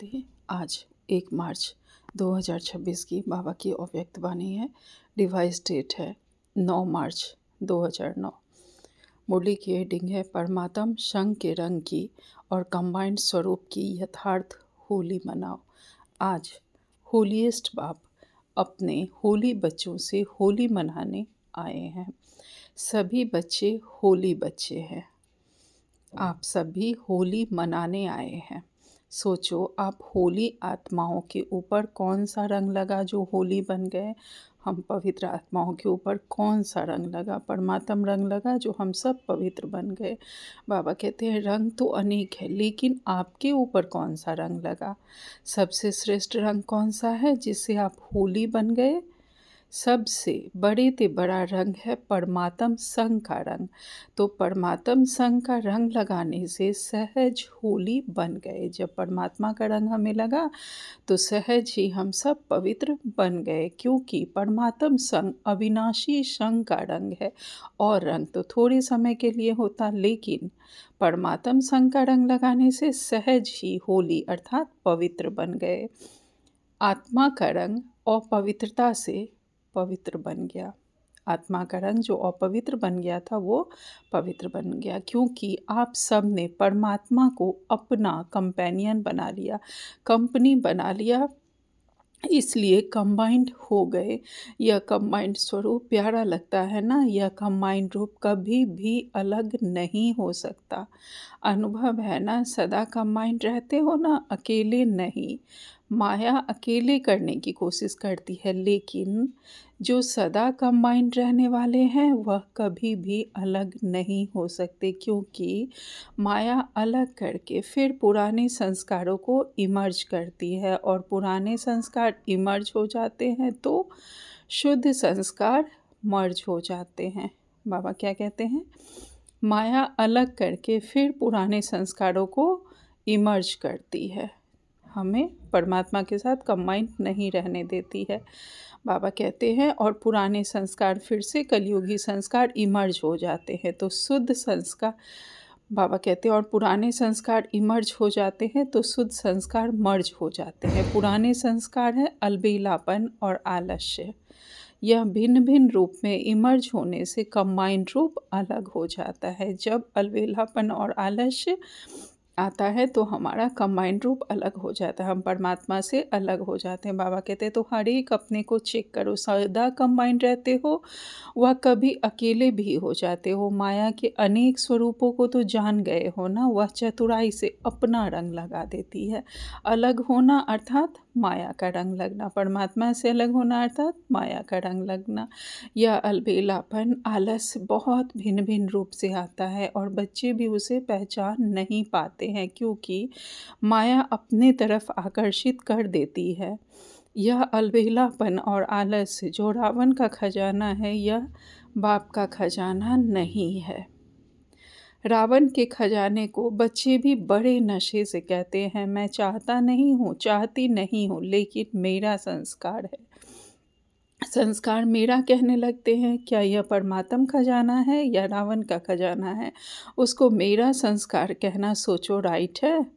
शांति। आज 1 मार्च 2026 की बाबा की अव्यक्त वाणी है। डिवाइस डेट है 9 मार्च 2009। मुरली की हेडिंग है परमात्म संग के रंग की और कंबाइंड स्वरूप की यथार्थ होली मनाओ। आज होलीएस्ट बाप अपने होली बच्चों से होली मनाने आए हैं। सभी बच्चे होली बच्चे हैं। आप सभी होली मनाने आए हैं। सोचो, आप होली आत्माओं के ऊपर कौन सा रंग लगा जो होली बन गए। हम पवित्र आत्माओं के ऊपर कौन सा रंग लगा? परमात्म रंग लगा जो हम सब पवित्र बन गए। बाबा कहते हैं रंग तो अनेक है, लेकिन आपके ऊपर कौन सा रंग लगा? सबसे श्रेष्ठ रंग कौन सा है जिससे आप होली बन गए? सबसे बड़े ते बड़ा रंग है परमात्म संग का रंग। तो परमात्म संग का रंग लगाने से सहज होली बन गए। जब परमात्मा का रंग हमें लगा तो सहज ही हम सब पवित्र बन गए, क्योंकि परमात्म संग अविनाशी संग का रंग है। और रंग तो थोड़े समय के लिए होता, लेकिन परमात्म संग का रंग लगाने से सहज ही होली अर्थात पवित्र बन गए। आत्मा का रंग अपवित्रता से पवित्र बन गया। आत्मा का रंग जो अपवित्र बन गया था वो पवित्र बन गया, क्योंकि आप सब ने परमात्मा को अपना कंपेनियन बना लिया, कंपनी बना लिया, इसलिए कंबाइंड हो गए। यह कंबाइंड स्वरूप प्यारा लगता है ना। यह कंबाइंड रूप कभी भी अलग नहीं हो सकता। अनुभव है ना, सदा कंबाइंड रहते हो ना, अकेले नहीं। माया अकेले करने की कोशिश करती है, लेकिन जो सदा कंबाइंड रहने वाले हैं वह कभी भी अलग नहीं हो सकते, क्योंकि माया अलग करके फिर पुराने संस्कारों को इमर्ज करती है, और पुराने संस्कार इमर्ज हो जाते हैं तो शुद्ध संस्कार मर्ज हो जाते हैं। बाबा क्या कहते हैं? माया अलग करके फिर पुराने संस्कारों को इमर्ज करती है, हमें परमात्मा के साथ कंबाइंड नहीं रहने देती है। बाबा कहते हैं और पुराने संस्कार फिर से कलयुगी संस्कार इमर्ज हो जाते हैं तो शुद्ध संस्कार। बाबा कहते हैं और पुराने संस्कार इमर्ज हो जाते हैं तो शुद्ध संस्कार मर्ज हो जाते हैं। पुराने संस्कार है अलबेलापन और आलस्य। यह भिन्न भिन्न रूप में इमर्ज होने से कंबाइंड रूप अलग हो जाता है। जब अलबेलापन और आलस्य आता है तो हमारा कंबाइंड रूप अलग हो जाता है, हम परमात्मा से अलग हो जाते हैं। बाबा कहते हैं तो हर एक अपने को चेक करो, सदा कंबाइंड रहते हो वह कभी अकेले भी हो जाते हो। माया के अनेक स्वरूपों को तो जान गए हो ना, वह चतुराई से अपना रंग लगा देती है। अलग होना अर्थात माया का रंग लगना, परमात्मा से अलग होना अर्थात माया का रंग लगना। यह अलबेलापन आलस्य बहुत भिन्न भिन्न रूप से आता है और बच्चे भी उसे पहचान नहीं पाते हैं, क्योंकि माया अपने तरफ आकर्षित कर देती है। यह अलबेलापन और आलस्य जो रावण का खजाना है, यह बाप का खजाना नहीं है। रावण के खजाने को बच्चे भी बड़े नशे से कहते हैं, मैं चाहता नहीं हूँ, चाहती नहीं हूँ, लेकिन मेरा संस्कार है। संस्कार मेरा कहने लगते हैं, क्या यह परमात्म खजाना है या रावण का खजाना है? उसको मेरा संस्कार कहना सोचो राइट है?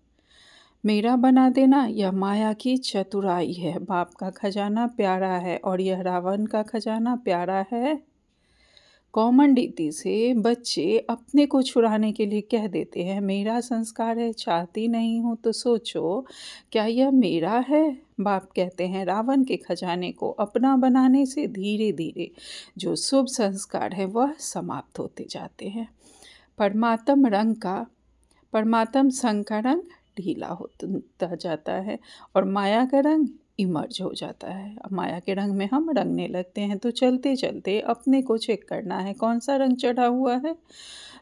मेरा बना देना यह माया की चतुराई है। बाप का खजाना प्यारा है और यह रावण का खजाना प्यारा है। कॉमन रीति से बच्चे अपने को छुड़ाने के लिए कह देते हैं मेरा संस्कार है, चाहती नहीं हूँ। तो सोचो, क्या यह मेरा है? बाप कहते हैं रावण के खजाने को अपना बनाने से धीरे धीरे जो शुभ संस्कार है वह समाप्त होते जाते हैं। परमात्म संग का रंग ढीला होता जाता है और माया का रंग इमर्ज हो जाता है। अब माया के रंग में हम रंगने लगते हैं, तो चलते चलते अपने को चेक करना है कौन सा रंग चढ़ा हुआ है।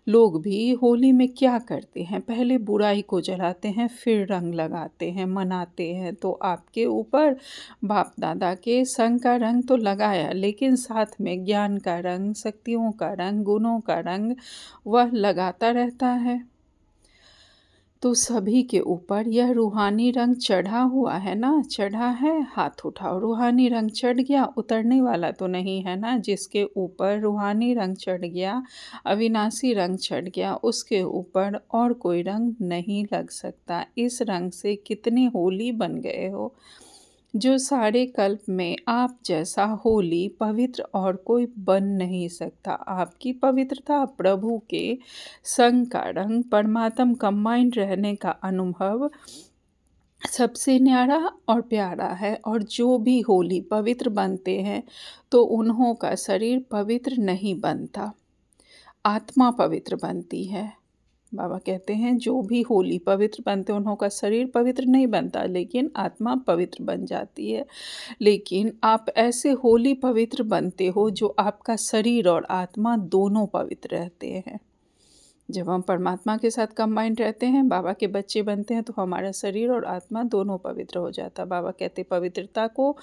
लोग भी होली में क्या करते हैं, पहले बुराई को जलाते हैं, फिर रंग लगाते हैं, मनाते हैं। तो आपके ऊपर बाप दादा के संग का रंग तो लगाया, लेकिन साथ में ज्ञान का रंग, शक्तियों का रंग, गुणों का रंग वह लगाता रहता है। तो सभी के ऊपर यह रूहानी रंग चढ़ा हुआ है ना? चढ़ा है? हाथ उठाओ। रूहानी रंग चढ़ गया, उतरने वाला तो नहीं है ना? जिसके ऊपर रूहानी रंग चढ़ गया, अविनाशी रंग चढ़ गया, उसके ऊपर और कोई रंग नहीं लग सकता। इस रंग से कितने होली बन गए हो, जो सारे कल्प में आप जैसा होली पवित्र और कोई बन नहीं सकता। आपकी पवित्रता प्रभु के संग का रंग, परमात्म कंबाइंड रहने का अनुभव सबसे न्यारा और प्यारा है। और जो भी होली पवित्र बनते हैं तो उन्हों का शरीर पवित्र नहीं बनता, आत्मा पवित्र बनती है। बाबा कहते हैं जो भी होली पवित्र बनते हैं उन्हों का शरीर पवित्र नहीं बनता, लेकिन आत्मा पवित्र बन जाती है। लेकिन आप ऐसे होली पवित्र बनते हो जो आपका शरीर और आत्मा दोनों पवित्र रहते हैं। जब हम परमात्मा के साथ कंबाइंड रहते हैं, बाबा के बच्चे बनते हैं, तो हमारा शरीर और आत्मा दोनों पवित्र हो जाता है। बाबा कहते पवित्रता को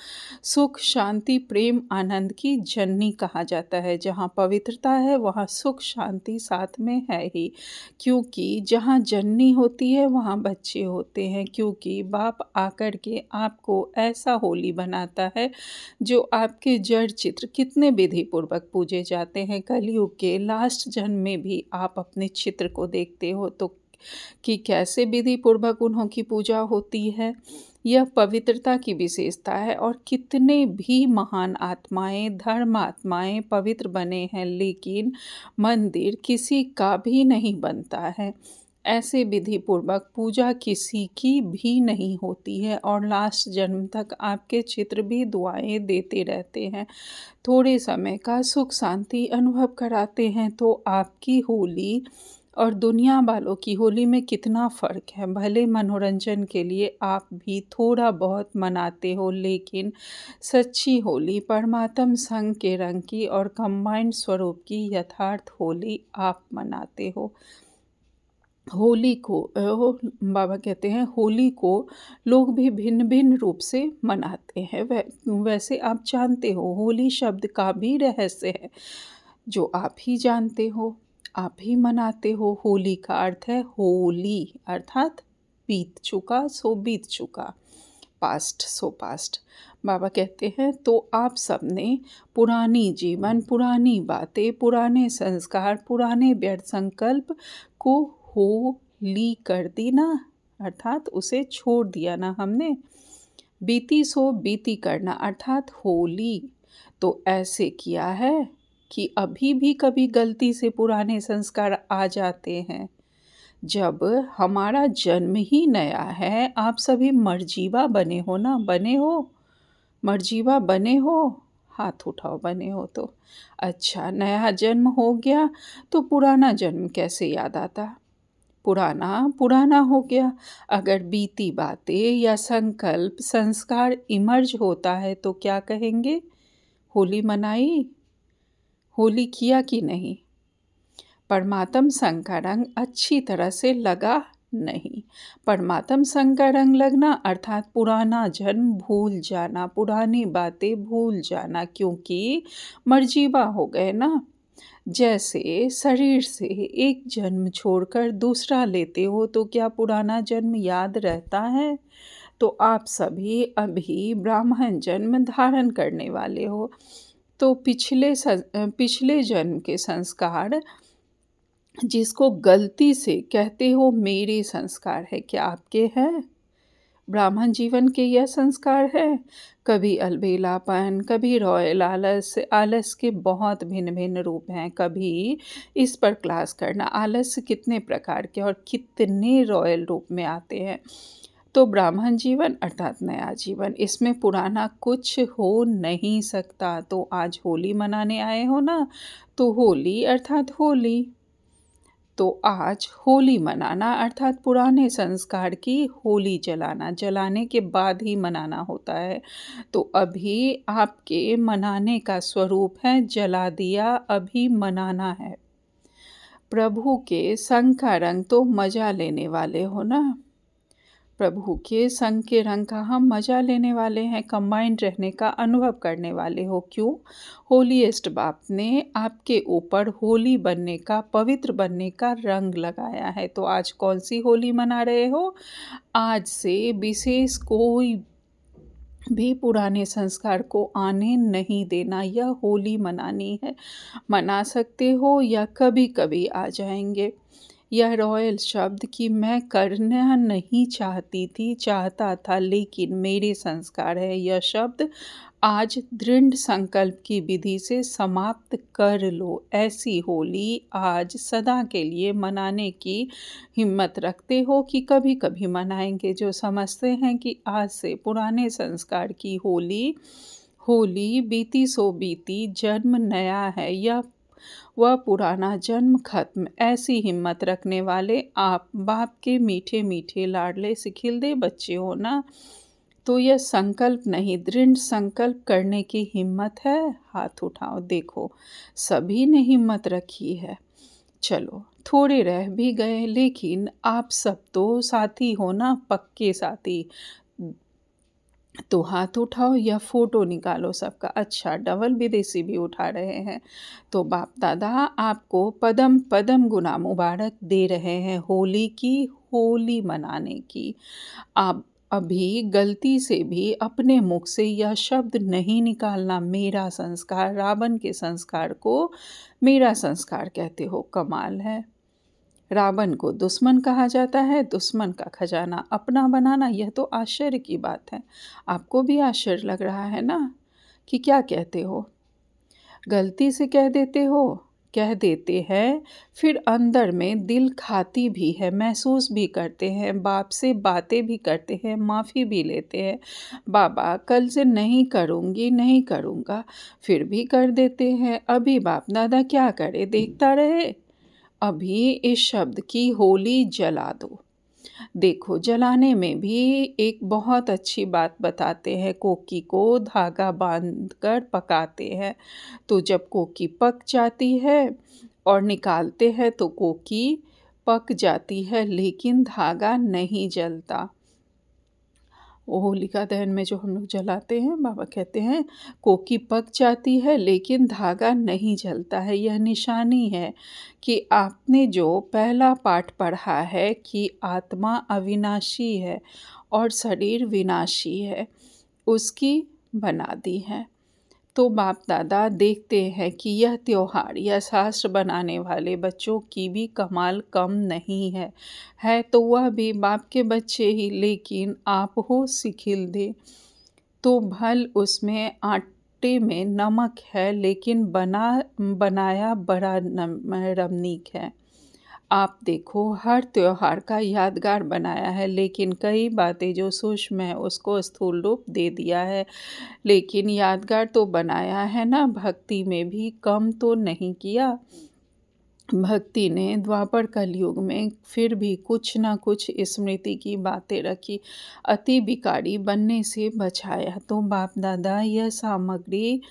सुख, शांति, प्रेम, आनंद की जननी कहा जाता है। जहाँ पवित्रता है वहाँ सुख, शांति साथ में है ही, क्योंकि जहाँ जननी होती है वहाँ बच्चे होते हैं। क्योंकि बाप आकर के आपको ऐसा होली बनाता है जो आपके जड़ चित्र कितने विधि पूर्वक पूजे जाते हैं। कलयुग के लास्ट जन्म में भी आप अपने चित्र को देखते हो तो कि कैसे विधि पूर्वक उन्हों की पूजा होती है। यह पवित्रता की विशेषता है। और कितने भी महान आत्माएं, धर्म आत्माएं पवित्र बने हैं, लेकिन मंदिर किसी का भी नहीं बनता है। ऐसे विधि पूर्वक पूजा किसी की भी नहीं होती है। और लास्ट जन्म तक आपके चित्र भी दुआएं देते रहते हैं, थोड़े समय का सुख शांति अनुभव कराते हैं। तो आपकी होली और दुनिया वालों की होली में कितना फ़र्क है। भले मनोरंजन के लिए आप भी थोड़ा बहुत मनाते हो, लेकिन सच्ची होली परमात्म संग के रंग की और कंबाइंड स्वरूप की यथार्थ होली आप मनाते हो। होली को बाबा कहते हैं होली को लोग भी भिन्न भिन्न रूप से मनाते हैं। वैसे आप जानते हो होली शब्द का भी रहस्य है, जो आप ही जानते हो, आप ही मनाते हो। होली का अर्थ है होली, अर्थात बीत चुका सो बीत चुका, पास्ट सो पास्ट। बाबा कहते हैं तो आप सबने पुरानी जीवन, पुरानी बातें, पुराने संस्कार, पुराने व्यर्थ संकल्प को होली कर दी ना, अर्थात उसे छोड़ दिया ना हमने। बीती सो बीती करना अर्थात होली। तो ऐसे किया है कि अभी भी कभी गलती से पुराने संस्कार आ जाते हैं। जब हमारा जन्म ही नया है, आप सभी मर्जीवा बने हो ना, बने हो? मर्जीवा बने हो? हाथ उठाओ बने हो तो। अच्छा, नया जन्म हो गया तो पुराना जन्म कैसे याद आता? पुराना पुराना हो गया। अगर बीती बातें या संकल्प, संस्कार इमर्ज होता है तो क्या कहेंगे? होली मनाई? होली किया कि नहीं? परमात्म संग का रंग अच्छी तरह से लगा नहीं। परमात्म संग का रंग लगना अर्थात पुराना जन्म भूल जाना, पुरानी बातें भूल जाना, क्योंकि मर्जीवा हो गए ना। जैसे शरीर से एक जन्म छोड़कर दूसरा लेते हो तो क्या पुराना जन्म याद रहता है? तो आप सभी अभी ब्राह्मण जन्म धारण करने वाले हो। तो पिछले जन्म के संस्कार, जिसको गलती से कहते हो मेरे संस्कार है, क्या आपके हैं? ब्राह्मण जीवन के यह संस्कार है। कभी अलबेलापन, कभी रॉयल आलस। आलस के बहुत भिन्न भिन्न रूप हैं। कभी इस पर क्लास करना, आलस कितने प्रकार के और कितने रॉयल रूप में आते हैं। तो ब्राह्मण जीवन अर्थात नया जीवन, इसमें पुराना कुछ हो नहीं सकता। तो आज होली मनाने आए हो ना, तो होली अर्थात होली। तो आज होली मनाना अर्थात पुराने संस्कार की होली जलाना, जलाने के बाद ही मनाना होता है। तो अभी आपके मनाने का स्वरूप है जला दिया, अभी मनाना है। प्रभु के संग का रंग तो मजा लेने वाले हो ना। प्रभु के संग के रंग का हम मजा लेने वाले हैं, कंबाइंड रहने का अनुभव करने वाले हो। क्यों? होलीएस्ट बाप ने आपके ऊपर होली बनने का, पवित्र बनने का रंग लगाया है। तो आज कौन सी होली मना रहे हो? आज से विशेष कोई भी पुराने संस्कार को आने नहीं देना। यह होली मनानी है। मना सकते हो या कभी कभी आ जाएंगे। यह रॉयल शब्द कि मैं करना नहीं चाहता था, लेकिन मेरे संस्कार है। यह शब्द आज दृढ़ संकल्प की विधि से समाप्त कर लो। ऐसी होली आज सदा के लिए मनाने की हिम्मत रखते हो कि कभी कभी मनाएंगे। जो समझते हैं कि आज से पुराने संस्कार की होली होली बीती सो बीती, जन्म नया है, यह वह पुराना जन्म खत्म। ऐसी हिम्मत रखने वाले आप बाप के मीठे मीठे लाडले सिखिलदे बच्चे हो ना। तो यह संकल्प नहीं, दृढ़ संकल्प करने की हिम्मत है। हाथ उठाओ, देखो सभी ने हिम्मत रखी है। चलो थोड़े रह भी गए, लेकिन आप सब तो साथी हो ना, पक्के साथी। तो हाथ उठाओ या फोटो निकालो सबका। अच्छा, डबल विदेशी भी उठा रहे हैं। तो बाप दादा आपको पदम पदम गुना मुबारक दे रहे हैं होली की, होली मनाने की। आप अभी गलती से भी अपने मुख से यह शब्द नहीं निकालना, मेरा संस्कार। रावण के संस्कार को मेरा संस्कार कहते हो, कमाल है। रावण को दुश्मन कहा जाता है, दुश्मन का खजाना अपना बनाना, यह तो आश्चर्य की बात है। आपको भी आश्चर्य लग रहा है ना कि क्या कहते हो? गलती से कह देते हो, कह देते हैं, फिर अंदर में दिल खाती भी है, महसूस भी करते हैं, बाप से बातें भी करते हैं, माफ़ी भी लेते हैं। बाबा कल से नहीं करूँगी, नहीं करूँगा, फिर भी कर देते हैं। अभी बाप दादा क्या करे, देखता रहे। अभी इस शब्द की होली जला दो। देखो जलाने में भी एक बहुत अच्छी बात बताते हैं। कोकी को धागा बांधकर पकाते हैं। तो जब कोकी पक जाती है और निकालते हैं तो कोकी पक जाती है, लेकिन धागा नहीं जलता। वो होलिका दहन में जो हम लोग जलाते हैं, बाबा कहते हैं कोकी पक जाती है लेकिन धागा नहीं जलता है। यह निशानी है कि आपने जो पहला पाठ पढ़ा है कि आत्मा अविनाशी है और शरीर विनाशी है, उसकी बना दी है। तो बाप दादा देखते हैं कि यह त्योहार या शास्त्र बनाने वाले बच्चों की भी कमाल कम नहीं है तो वह भी बाप के बच्चे ही, लेकिन आप हो सिखिलदे। तो भल उसमें आटे में नमक है, लेकिन बनाया बड़ा रमणीक है। आप देखो हर त्योहार का यादगार बनाया है, लेकिन कई बातें जो सूक्ष्म है उसको स्थूल रूप दे दिया है। लेकिन यादगार तो बनाया है ना, भक्ति में भी कम तो नहीं किया। भक्ति ने द्वापर कलयुग में फिर भी कुछ ना कुछ स्मृति की बातें रखी, अति विकारी बनने से बचाया। तो बाप दादा यह सामग्री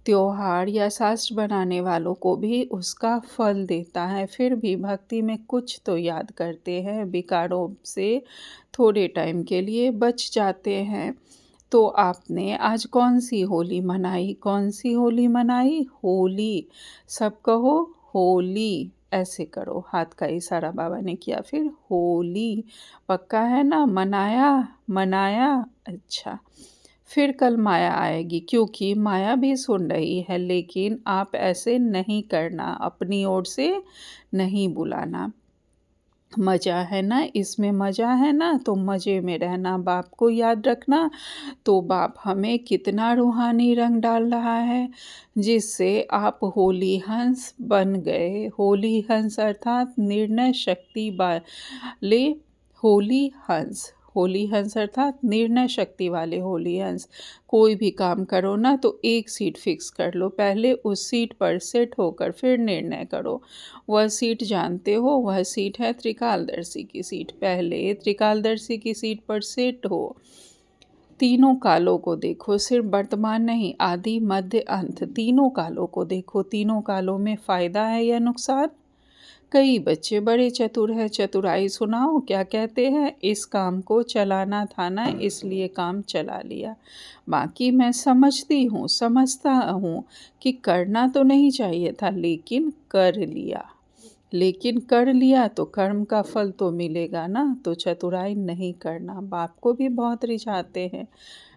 त्योहार या शास्त्र बनाने वालों को भी उसका फल देता है। फिर भी भक्ति में कुछ तो याद करते हैं, विकारों से थोड़े टाइम के लिए बच जाते हैं। तो आपने आज कौन सी होली मनाई? कौन सी होली मनाई? होली। सब कहो होली। ऐसे करो, हाथ का इशारा बाबा ने किया। फिर होली पक्का है ना? मनाया मनाया। अच्छा, फिर कल माया आएगी, क्योंकि माया भी सुन रही है, लेकिन आप ऐसे नहीं करना, अपनी ओर से नहीं बुलाना। मज़ा है ना, इसमें मज़ा है ना, तो मज़े में रहना, बाप को याद रखना। तो बाप हमें कितना रूहानी रंग डाल रहा है, जिससे आप होली हंस बन गए। होली हंस अर्थात निर्णय शक्ति वाले होली हंस। होली हंस अर्थात निर्णय शक्ति वाले होली हंस। कोई भी काम करो ना तो एक सीट फिक्स कर लो, पहले उस सीट पर सेट होकर फिर निर्णय करो। वह सीट जानते हो, वह सीट है त्रिकालदर्शी की सीट। पहले त्रिकालदर्शी की सीट पर सेट हो। तीनों कालों को देखो, सिर्फ वर्तमान नहीं, आदि मध्य अंत, तीनों कालों को देखो। तीनों कालों में फ़ायदा है या नुकसान? कई बच्चे बड़े चतुर हैं, चतुराई सुनाओ क्या कहते हैं, इस काम को चलाना था ना इसलिए काम चला लिया। बाकी मैं समझता हूँ कि करना तो नहीं चाहिए था लेकिन कर लिया तो कर्म का फल तो मिलेगा ना, तो चतुराई नहीं करना। बाप को भी बहुत रिझाते हैं,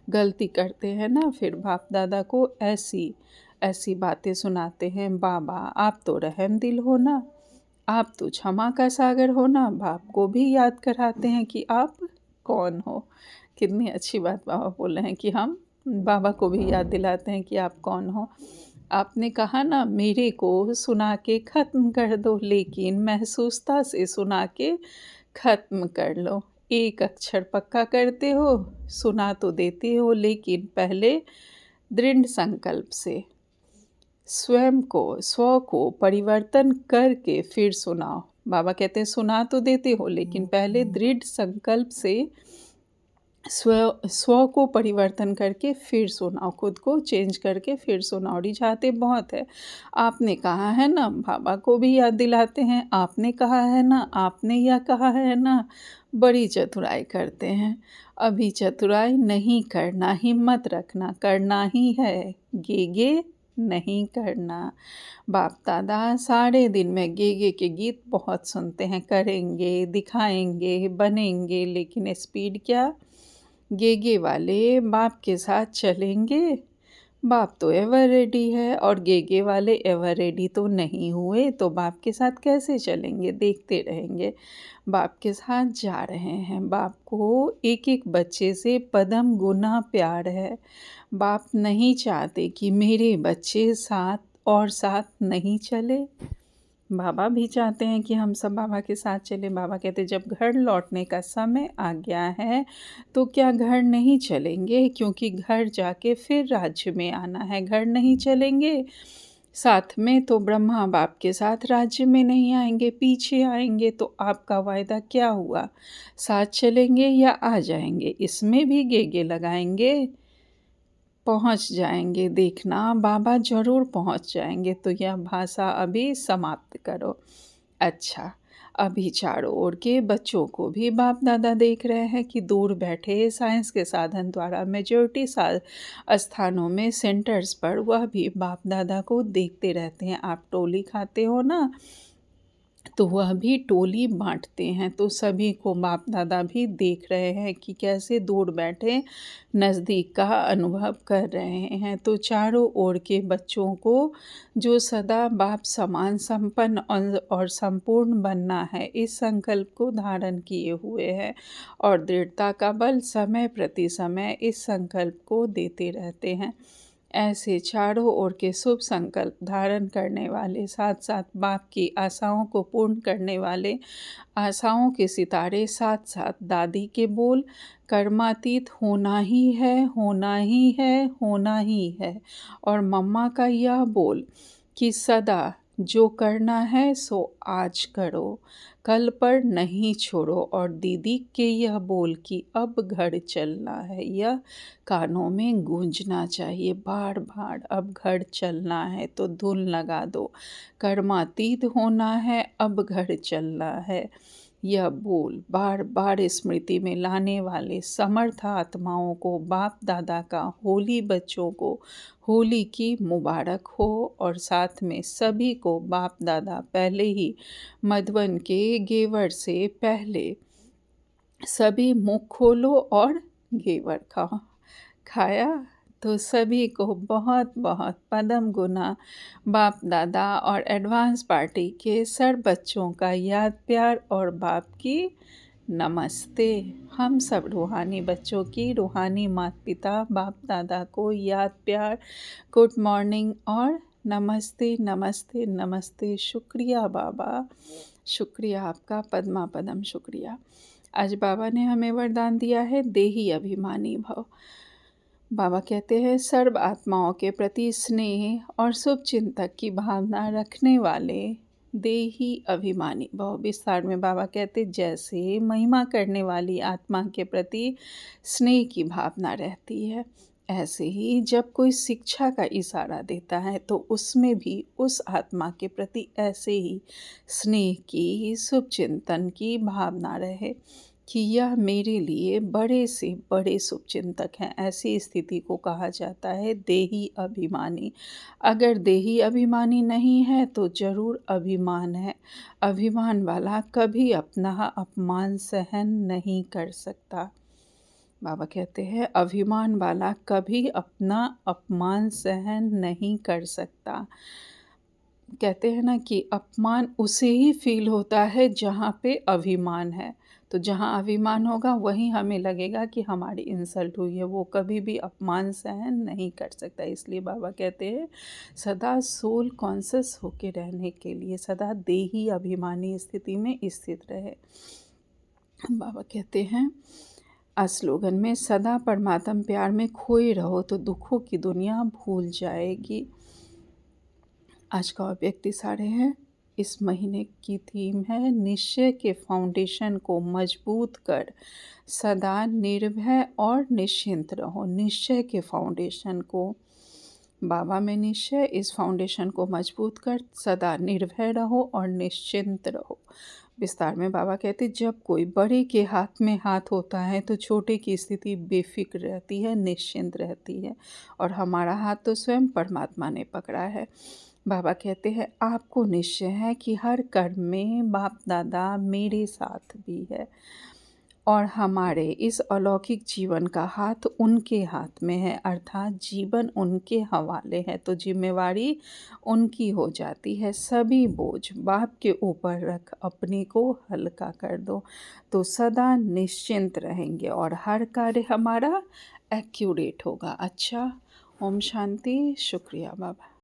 गलती करते हैं ना, फिर बाप दादा को ऐसी ऐसी बातें सुनाते हैं। बाबा आप तो रहम दिल हो ना, आप तो क्षमा का सागर हो ना। बाप को भी याद कराते हैं कि आप कौन हो। कितनी अच्छी बात बाबा बोल रहे हैं कि हम बाबा को भी याद दिलाते हैं कि आप कौन हो। आपने कहा ना मेरे को सुना के ख़त्म कर दो, लेकिन महसूसता से सुना के ख़त्म कर लो। एक अक्षर पक्का करते हो, सुना तो देते हो, लेकिन पहले दृढ़ संकल्प से स्व को परिवर्तन करके फिर सुनाओ। बाबा कहते हैं सुना तो देते हो, लेकिन पहले दृढ़ संकल्प से स्व को परिवर्तन करके फिर सुनाओ, खुद को चेंज करके फिर सुनाओ। रिझाते बहुत है। आपने कहा है ना, बाबा को भी याद दिलाते हैं, आपने कहा है ना, आपने यह कहा है ना। बड़ी चतुराई करते हैं। अभी चतुराई नहीं करना, हिम्मत रखना, करना ही है, गेगे नहीं करना। बाप दादा सारे दिन में गेगे के गीत बहुत सुनते हैं, करेंगे, दिखाएंगे, बनेंगे, लेकिन स्पीड क्या? गेगे वाले बाप के साथ चलेंगे। बाप तो एवर रेडी है और गेगे वाले एवर रेडी तो नहीं हुए, तो बाप के साथ कैसे चलेंगे? देखते रहेंगे। बाप के साथ जा रहे हैं। बाप को एक एक बच्चे से पदम गुना प्यार है। बाप नहीं चाहते कि मेरे बच्चे साथ नहीं चले। बाबा भी चाहते हैं कि हम सब बाबा के साथ चलें। बाबा कहते हैं जब घर लौटने का समय आ गया है तो क्या घर नहीं चलेंगे, क्योंकि घर जाके फिर राज्य में आना है। घर नहीं चलेंगे साथ में तो ब्रह्मा बाप के साथ राज्य में नहीं आएंगे, पीछे आएंगे। तो आपका वायदा क्या हुआ? साथ चलेंगे या आ जाएंगे? इसमें भी गेगे लगाएंगे। पहुंच जाएंगे, देखना बाबा ज़रूर पहुंच जाएंगे। तो यह भाषा अभी समाप्त करो। अच्छा, अभी चारों ओर के बच्चों को भी बाप दादा देख रहे हैं कि दूर बैठे साइंस के साधन द्वारा मेजॉरिटी स्थानों में सेंटर्स पर वह भी बाप दादा को देखते रहते हैं। आप टोली खाते हो ना, तो वह भी टोली बांटते हैं। तो सभी को बाप दादा भी देख रहे हैं कि कैसे दूर बैठे नज़दीक का अनुभव कर रहे हैं। तो चारों ओर के बच्चों को जो सदा बाप समान संपन्न और संपूर्ण बनना है, इस संकल्प को धारण किए हुए हैं और दृढ़ता का बल समय प्रति समय इस संकल्प को देते रहते हैं। ऐसे चारों ओर के शुभ संकल्प धारण करने वाले, साथ साथ बाप की आशाओं को पूर्ण करने वाले आशाओं के सितारे, साथ साथ दादी के बोल कर्मातीत होना ही है, होना ही है, होना ही है, और मम्मा का यह बोल कि सदा जो करना है सो आज करो, कल पर नहीं छोड़ो, और दीदी के यह बोल कि अब घर चलना है, यह कानों में गूंजना चाहिए बार बार। अब घर चलना है तो धुन लगा दो, कर्मातीत होना है, अब घर चलना है। यह बोल बार बार स्मृति में लाने वाले समर्थ आत्माओं को बाप दादा का होली बच्चों को होली की मुबारक हो, और साथ में सभी को बाप दादा पहले ही मधुबन के घेवर से पहले सभी मुँह खोलो और घेवर खाओ। खाया? तो सभी को बहुत बहुत पदम गुना बाप दादा और एडवांस पार्टी के सर बच्चों का याद प्यार और बाप की नमस्ते। हम सब रूहानी बच्चों की रूहानी माता पिता बाप दादा को याद प्यार, गुड मॉर्निंग और नमस्ते नमस्ते नमस्ते। शुक्रिया बाबा, शुक्रिया आपका, पद्मा पदम शुक्रिया। आज बाबा ने हमें वरदान दिया है देही अभिमानी भव। बाबा कहते हैं सर्व आत्माओं के प्रति स्नेह और शुभ चिंतक की भावना रखने वाले देही अभिमानी भव। विस्तार में बाबा कहते जैसे महिमा करने वाली आत्मा के प्रति स्नेह की भावना रहती है, ऐसे ही जब कोई शिक्षा का इशारा देता है तो उसमें भी उस आत्मा के प्रति ऐसे ही स्नेह की, शुभचिंतन की भावना रहे कि यह मेरे लिए बड़े से बड़े शुभचिंतक हैं। ऐसी स्थिति को कहा जाता है देही अभिमानी। अगर देही अभिमानी नहीं है तो ज़रूर अभिमान है। अभिमान वाला कभी अपना अपमान सहन नहीं कर सकता। बाबा कहते हैं अभिमान वाला कभी अपना अपमान सहन नहीं कर सकता। कहते हैं ना कि अपमान उसे ही फ़ील होता है जहाँ पे अभिमान है। तो जहाँ अभिमान होगा वहीं हमें लगेगा कि हमारी इंसल्ट हुई है, वो कभी भी अपमान सहन नहीं कर सकता। इसलिए बाबा कहते हैं सदा सोल कॉन्शियस होके रहने के लिए सदा देही अभिमानी स्थिति में स्थित रहे। बाबा कहते हैं स्लोगन में सदा परमात्म प्यार में खोए रहो तो दुखों की दुनिया भूल जाएगी। आज का व्यक्ति सारे हैं। इस महीने की थीम है निश्चय के फाउंडेशन को मजबूत कर सदा निर्भय और निश्चिंत रहो। निश्चय के फाउंडेशन को बाबा में निश्चय, इस फाउंडेशन को मजबूत कर सदा निर्भय रहो और निश्चिंत रहो। विस्तार में बाबा कहते जब कोई बड़े के हाथ में हाथ होता है तो छोटे की स्थिति बेफिक्र रहती है, निश्चिंत रहती है। और हमारा हाथ तो स्वयं परमात्मा ने पकड़ा है। बाबा कहते हैं आपको निश्चय है कि हर कर्म में बाप दादा मेरे साथ भी है और हमारे इस अलौकिक जीवन का हाथ उनके हाथ में है, अर्थात जीवन उनके हवाले है तो जिम्मेवारी उनकी हो जाती है। सभी बोझ बाप के ऊपर रख अपने को हल्का कर दो तो सदा निश्चिंत रहेंगे और हर कार्य हमारा एक्यूरेट होगा। अच्छा, ओम शांति। शुक्रिया बाबा।